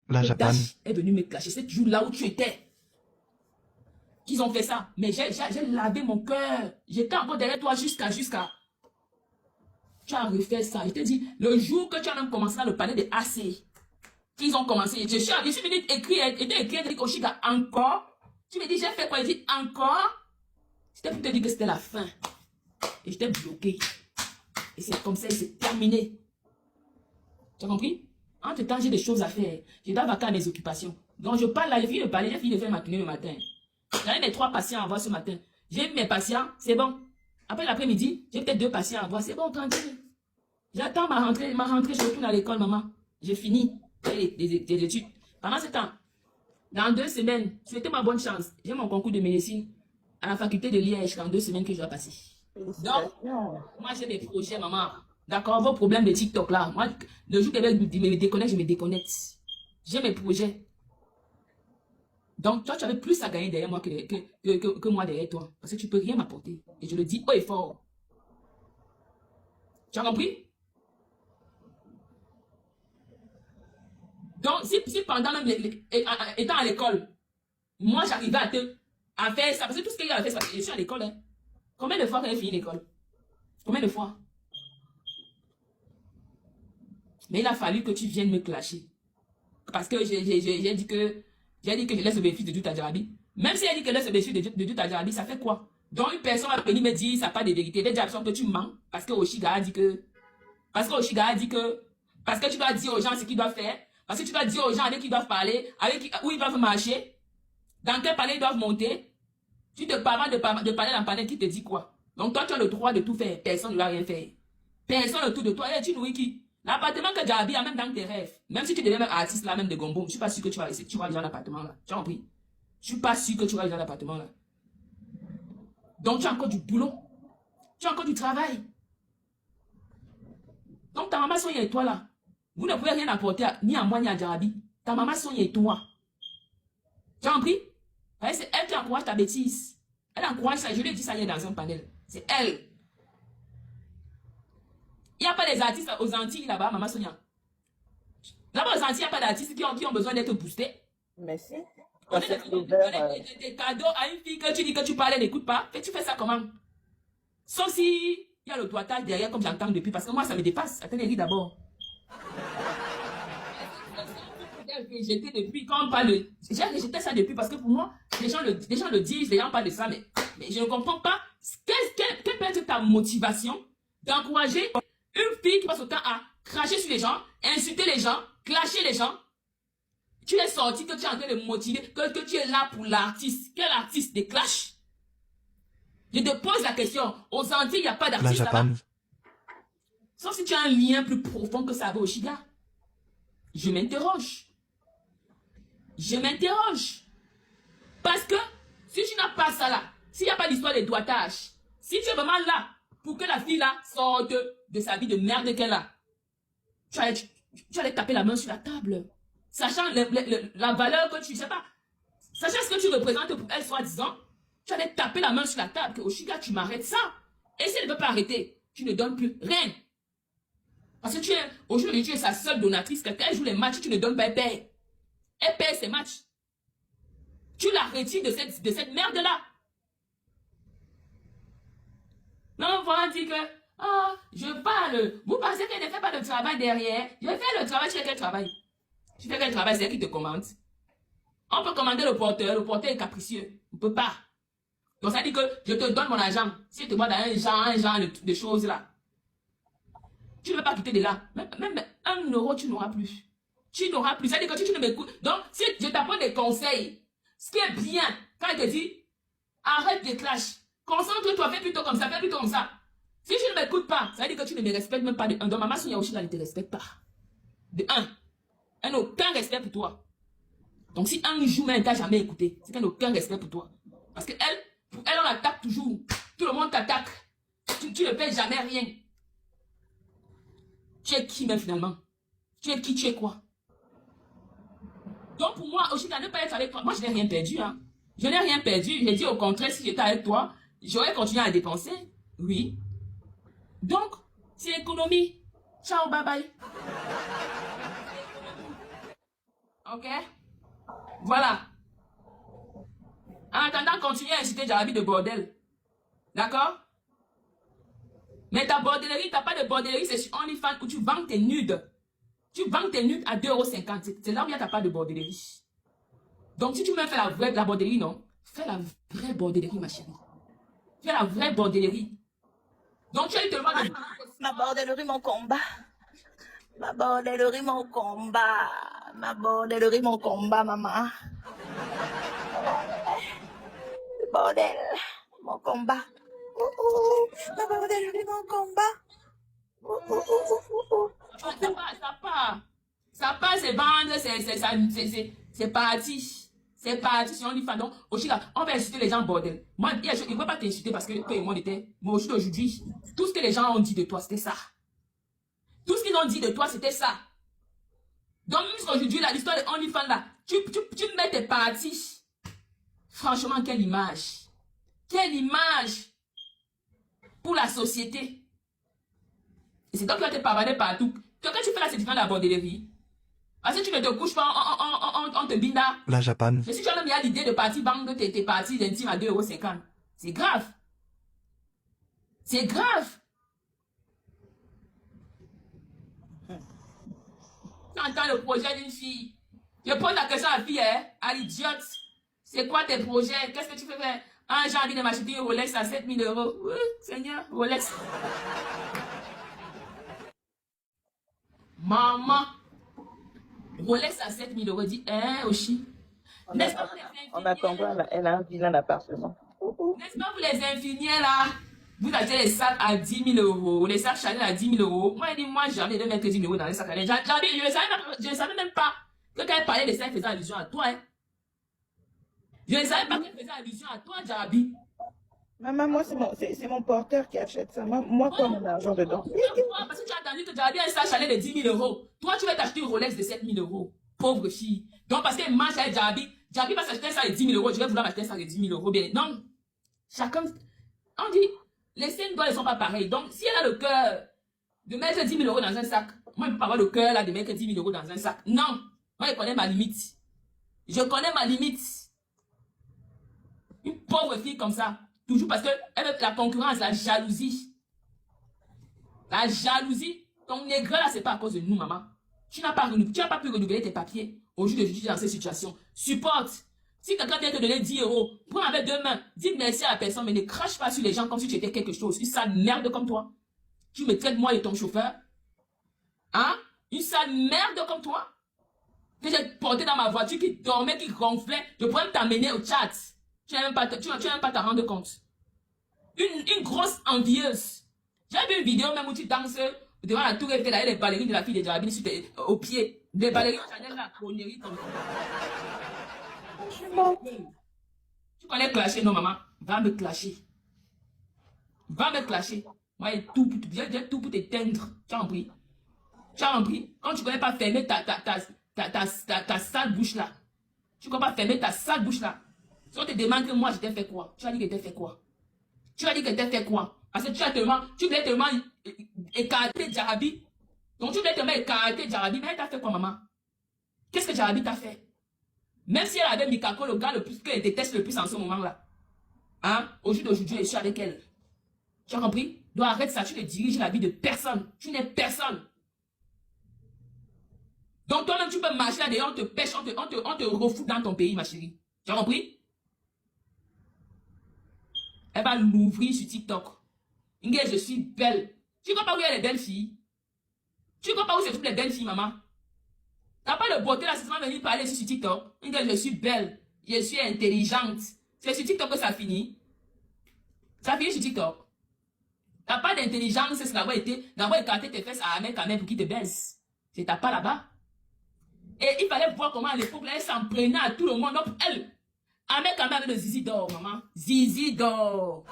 La Le Japan. Dash est venu me clasher. C'est toujours là où tu étais qu'ils ont fait ça. Mais j'ai lavé mon cœur. J'étais encore derrière toi jusqu'à... Tu as refait ça. Je te dis, le jour que tu as même commencé à le parler de AC, qu'ils ont commencé, je suis venu écrire, Oshiga, encore. Tu me dis, j'ai fait quoi? Il dit, encore. C'était pour te dire que c'était la fin. Et j'étais bloqué. Et c'est comme ça, c'est terminé. Tu as compris? Entre-temps, j'ai des choses à faire. Je dois vaquer à mes occupations. Donc, je parle là, j'ai fini de parler, j'ai fini de faire ma tenue le matin. J'avais mes 3 patients à voir ce matin. J'ai vu mes patients, c'est bon. Après l'après-midi, j'ai peut-être 2 patients à voir. C'est bon, tranquille. J'attends ma rentrée, je retourne à l'école, maman. J'ai fini des études. Pendant ce temps, dans 2 semaines, souhaitez ma bonne chance. J'ai mon concours de médecine à la faculté de Liège dans 2 semaines que je dois passer. Donc, moi j'ai des projets, maman. D'accord, vos problèmes de TikTok là. Moi, le jour qu'elle me déconnecte, je me déconnecte. J'ai mes projets. Donc, toi, tu avais plus à gagner derrière moi que moi derrière toi. Parce que tu ne peux rien m'apporter. Et je le dis haut et fort. Tu as compris? Donc, si pendant même étant à l'école, moi j'arrivais à faire ça, parce que tout ce qu'il a fait, ça, je suis à l'école. Hein. Combien de fois qu'elle a fini l'école? Combien de fois? Mais il a fallu que tu viennes me clasher. Parce que j'ai dit que je laisse le bénéfice de doute à Jarabi. Même si elle dit que laisse le bénéfice de doute à Jarabi, ça fait quoi? Donc une personne va venir me dire ça n'a pas de vérité. Elle dit que tu mens. Parce que Oshiga a dit que. Parce que Oshiga a dit que. Parce que tu dois dire aux gens ce qu'ils doivent faire. Parce que tu dois dire aux gens avec qui ils doivent parler, où ils doivent marcher, dans quel palais ils doivent monter. Tu te parles de parler dans le palais qui te dit quoi? Donc toi, tu as le droit de tout faire. Personne ne doit rien faire. Personne autour de toi. Et tu nourris qui? L'appartement que Jarabi a même dans tes rêves. Même si tu deviens même artiste là, même de Gombo, je suis pas sûr que tu vas aller dans l'appartement là. Tu as compris? Je suis pas sûr que tu vas aller dans l'appartement là. Donc tu as encore du boulot. Tu as encore du travail. Donc ta maman Sonia et toi là, vous ne pouvez rien apporter ni à moi ni à Jarabi. Ta maman Sonia et toi. Tu as compris? C'est elle qui encourage ta bêtise. Elle encourage ça. Je lui ai dit ça hier dans un panel. C'est elle. Il n'y a pas des artistes aux Antilles là-bas, maman Sonia. Là-bas aux Antilles, il n'y a pas d'artistes qui ont besoin d'être boostés. Merci. Des cadeaux à une fille que tu dis que tu parles, elle n'écoute pas. Et tu fais ça comment? Sauf si il y a le doigtage derrière, comme j'entends depuis. Parce que moi, ça me dépasse. Attendez, dis d'abord. J'ai rejeté depuis, quand on parle de... J'ai rejeté ça depuis parce que pour moi, les gens le disent, les gens parlent de ça, mais je ne comprends pas. Quelle peut être ta motivation d'encourager une fille qui passe autant à cracher sur les gens, insulter les gens, clasher les gens? Tu es sorti, que tu es en train de motiver, que tu es là pour l'artiste. Quel artiste de clash? Je te pose la question. Aux Antilles, il n'y a pas d'artiste là-bas. Sauf si tu as un lien plus profond que ça avec Oshiga. Je m'interroge. Je m'interroge. Parce que si tu n'as pas ça là, s'il n'y a pas l'histoire des doigtages, si tu es vraiment là pour que la fille là sorte de sa vie de merde qu'elle a, tu allais taper la main sur la table. Sachant la valeur que tu sais pas, sachant ce que tu représentes pour elle, soi-disant, tu allais taper la main sur la table, que Oshiga, tu m'arrêtes ça. Et si elle ne veut pas arrêter, tu ne donnes plus rien. Parce que aujourd'hui, tu es sa seule donatrice, quand elle joue les matchs, tu ne donnes pas, elle paie. Elle paie ses matchs. Tu la retires de cette merde-là. Non, on va dire que, je parle. Vous pensez qu'elle ne fait pas de travail derrière? Je vais faire le travail, tu fais quel travail? Tu fais quel travail, c'est elle qui te commande. On peut commander le porteur est capricieux. On ne peut pas. Donc ça dit que je te donne mon argent. Si je te vois dans un genre de choses là, tu ne veux pas quitter de là. Même 1 euro, tu n'auras plus. Tu n'auras plus. Ça dit que tu ne m'écoutes. Donc, si je t'apprends des conseils, ce qui est bien, quand elle te dit, arrête de clash, concentre-toi, fais plutôt comme ça, fais plutôt comme ça. Si tu ne m'écoutes pas, ça veut dire que tu ne me respectes même pas de 1. Donc, maman Sonia Oshiga ne te respecte pas. De 1. Elle n'a aucun respect pour toi. Donc, si un jour, elle ne t'a jamais écouté, c'est qu'elle n'a aucun respect pour toi. Parce que pour elle, on attaque toujours. Tout le monde t'attaque. Tu ne fais jamais rien. Tu es qui même finalement? Tu es qui, tu es quoi? Donc, pour moi, Oshiga, ne pas être avec toi, moi, je n'ai rien perdu. Hein. Je n'ai rien perdu. J'ai dit au contraire, si j'étais avec toi, j'aurais continué à dépenser. Oui. Donc, c'est économie. Ciao, bye bye. Ok? Voilà. En attendant, continue à inciter Jarabi de bordel. D'accord? Mais ta bordellerie, t'as pas de bordellerie, c'est sur OnlyFans où tu vends tes nudes. Tu vends tes nudes à 2,50 €. C'est là où il n'y a pas de bordellerie. Donc, si tu veux faire la bordellerie, non? Fais la vraie bordellerie, ma chérie. Fais la vraie bordellerie. Donc, tu as eu tellement de... Ma bordellerie, mon combat. Ma bordellerie, mon combat. Ma bordellerie, mon combat, maman. Le bordel, mon combat. Ma bordellerie, mon combat. Ça part, c'est vendre, c'est parti. C'est parti sur OnlyFans. Donc, aussi là, on va inciter les gens au bordel. Moi, il ne peut pas t'insulter parce que tout le monde était. Mais aujourd'hui, tout ce que les gens ont dit de toi, c'était ça. Tout ce qu'ils ont dit de toi, c'était ça. Donc, jusqu'aujourd'hui, l'histoire de OnlyFans là, tu mets tes parties. Franchement, quelle image. Quelle image pour la société. Et c'est toi qui vas te pavader partout. Quand tu fais là, c'est différent de la bordellerie. Parce que tu ne te couches pas, on te binda. La Japan. Mais si tu as même l'idée de partir vendre tes parties intimes à 2,50 €, c'est grave. C'est grave. Tu entends le projet d'une fille. Je pose la question à la fille, hein, à l'idiote. C'est quoi tes projets? Qu'est-ce que tu fais faire? J'ai envie de m'acheter une Rolex à 7 000 €. Oui, Seigneur, Rolex. Maman. Rolex à 7 000 €. Dit, aussi. N'est-ce pas vous les infirmières? On attendra, elle a un vilain appartement. N'est-ce pas vous les infirmières là? Vous achetez les sacs à 10 000 €, les sacs Chanel à 10 000 €. Moi, je dis, moi, jamais de mettre 10 000 € dans les sacs Chanel. Je ne savais même pas que quand elle parlait de ça, elle faisait allusion à toi. Hein. Je ne savais pas qu'elle faisait allusion à toi, Jarabi. Maman, moi, c'est mon porteur qui achète ça. Moi, quoi, mon argent dedans? Parce que tu as entendu que Jarabi a un sac Chanel de 10 000 €. Toi, tu vas t'acheter une Rolex de 7 000 €. Pauvre fille. Donc, parce qu'elle mange avec Jarabi, Jarabi va s'acheter un sac de 10 000 €. Je vais vouloir m'acheter un sac de 10 000 €. Bien, non. Chacun. On dit, les 5 doigts ne sont pas pareils. Donc, si elle a le cœur de mettre 10 000 € dans un sac, moi, je ne peux pas avoir le cœur là de mettre 10 000 € dans un sac. Non. Moi, je connais ma limite. Je connais ma limite. Une pauvre fille comme ça. Toujours parce que elle veut la concurrence, la jalousie. La jalousie. Ton nègre là, c'est pas à cause de nous, maman. Tu n'as pas pu renouveler tes papiers au jour de juger dans cette situation. Supporte. Si quelqu'un vient te donner 10 €, prends avec 2 mains. Dis merci à la personne, mais ne crache pas sur les gens comme si tu étais quelque chose. Une sale merde comme toi. Tu me traites moi et ton chauffeur. Hein? Une sale merde comme toi. Que j'ai porté dans ma voiture qui dormait, qui gonflait. Je pourrais t'amener au chat. Tu n'as même pas t'en rendre compte. Une grosse envieuse. J'ai vu une vidéo même où tu danses devant la tour Eiffel avec les ballerines de la fille de Jarabi au pied. Des ballerines Chanel, la connerie comme ça. Tu connais clasher, non, maman? Va me clasher. Va me clasher. Moi, j'ai tout pour t'éteindre. Tu as compris? Tu as compris? Quand tu ne connais pas fermer ta sale bouche là. Tu ne connais pas fermer ta sale bouche là. Si on te demande que moi, je t'ai fait quoi? Tu as dit que t'ai fait quoi? Tu as dit que t'ai fait quoi? Parce que tu voulais tellement écarter Jarabi. Donc, tu voulais tellement écarter Jarabi. Mais elle t'a fait quoi, maman? Qu'est-ce que Jarabi t'a fait? Même si elle avait Mikako, le gars qu'elle déteste le plus en ce moment-là. Hein? Au jour d'aujourd'hui, je suis avec elle. Tu as compris? Donc arrête ça, tu ne diriges la vie de personne. Tu n'es personne. Donc toi-même, tu peux marcher là dehors, on te pêche, on te refoute dans ton pays, ma chérie. Tu as compris? Elle va l'ouvrir sur TikTok. Ingrid, je suis belle. Tu ne vois pas où il y a les belles filles? Tu ne vois pas où se trouvent les belles filles, maman? T'as pas de beauté là, c'est seulement venir parler sur TikTok. Ingrid, je suis belle. Je suis intelligente. C'est sur TikTok que ça finit. Ça finit sur TikTok. T'as pas d'intelligence, c'est d'avoir écarté tes fesses à un mec quand même pour qu'il te baise. C'est t'as pas là-bas. Et il fallait voir comment à l'époque, là, elle s'en prenait à tout le monde. Donc, elle, un mec quand même avec le zizi d'or, maman. Zizi d'or.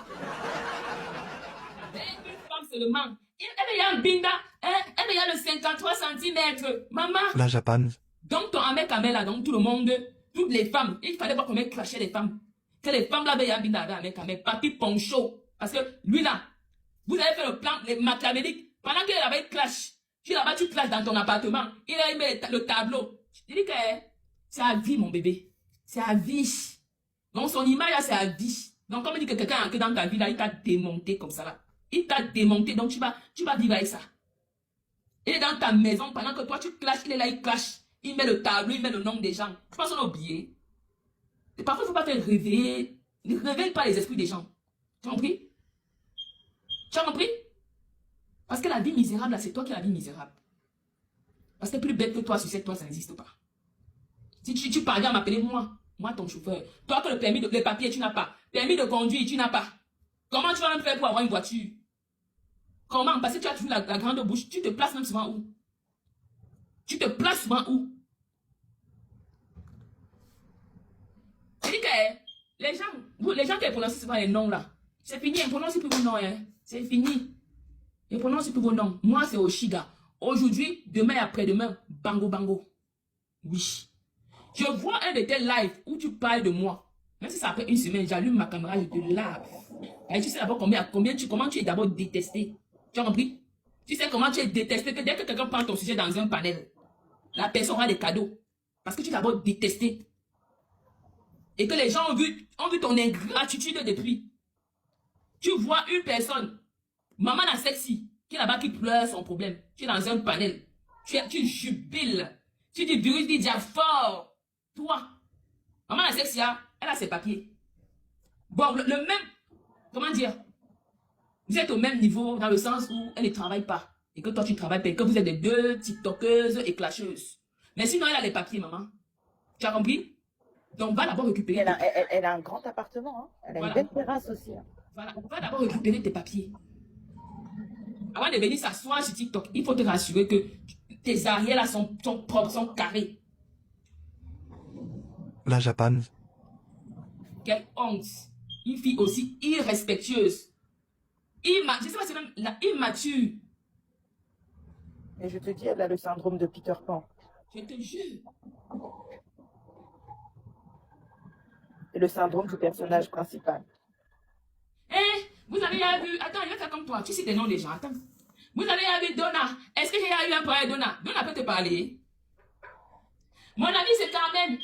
Une femme seulement. Elle a un binda. Elle a le 53 cm. Maman. La Japan. Donc, ton mec quand même là, donc tout le monde, toutes les femmes, il fallait voir comment elle clashait les femmes. Que les femmes là, il y a un binda avec un mec quand même. Papi Poncho. Parce que lui là, vous avez fait le plan, les machiavéliques. Pendant qu'il avait clash, tu là-bas, tu clashes dans ton appartement. Il a mis le tableau. Je dis que C'est à vie, mon bébé. C'est à vie. Donc, son image, là, c'est à vie. Donc, comme on dit que quelqu'un est entré dans ta vie, là, il t'a démonté comme ça, là. Il t'a démonté, donc tu vas vivre avec ça. Il est dans ta maison, pendant que toi, tu clashes, il est là, il clash. Il met le tableau, il met le nom des gens. Je pense qu'on a oublié. Et parfois, il ne faut pas faire réveiller. Ne réveille pas les esprits des gens. Tu as compris? Tu as compris? Parce que la vie misérable, là, c'est toi qui as la vie misérable. Parce que plus bête que toi, sur cette toi, ça n'existe pas. Si tu parviens à m'appeler moi ton chauffeur. Toi que le papier, tu n'as pas. Permis de conduire, tu n'as pas. Comment tu vas même faire pour avoir une voiture? Comment? Parce que tu as toujours la grande bouche. Tu te places même souvent où? Tu te places souvent où? Je dis que les gens qui prononcent souvent les noms là, c'est fini, ils prononcent plus vos noms, hein. C'est fini. Ils prononcent plus vos noms. Moi, c'est Oshiga. Aujourd'hui, demain et après-demain, bango bango. Oui. Je vois un de tes lives où tu parles de moi. Même si ça après une semaine, j'allume ma caméra, je te lave. Et tu sais d'abord comment tu es d'abord détesté. Tu as compris? Tu sais comment tu es détesté, que dès que quelqu'un prend ton sujet dans un panel, la personne aura des cadeaux. Parce que tu es d'abord détesté. Et que les gens ont vu ton ingratitude depuis. Tu vois une personne, maman la sexy, qui est là-bas qui pleure son problème. Tu es dans un panel. Tu jubiles. Tu dis virus, dis fort. Toi, maman la sexy, elle a ses papiers. Bon, le même, comment dire, vous êtes au même niveau dans le sens où elle ne travaille pas. Et que toi, tu travailles pas. Et que vous êtes des deux tiktokeuses et clasheuses. Mais sinon, elle a les papiers, maman. Tu as compris? Donc, va d'abord récupérer. Elle a un grand appartement. Hein. Elle a une belle terrasse aussi. Hein. Voilà, va d'abord récupérer tes papiers. Avant de venir s'asseoir sur TikTok, il faut te rassurer que tes arrières là sont propres, sont carrés. La Japan. Quelle honte. Une fille aussi irrespectueuse. Je sais pas, c'est même la immature. Et je te dis, elle a le syndrome de Peter Pan. Je te jure. Et le syndrome du personnage principal. Vous avez vu... Attends, il va faire comme toi. Tu sais des noms des gens. Attends. Vous avez vu Donna. Est-ce que j'ai eu un problème Donna? Donna peut te parler. Mon ami, c'est Carmen.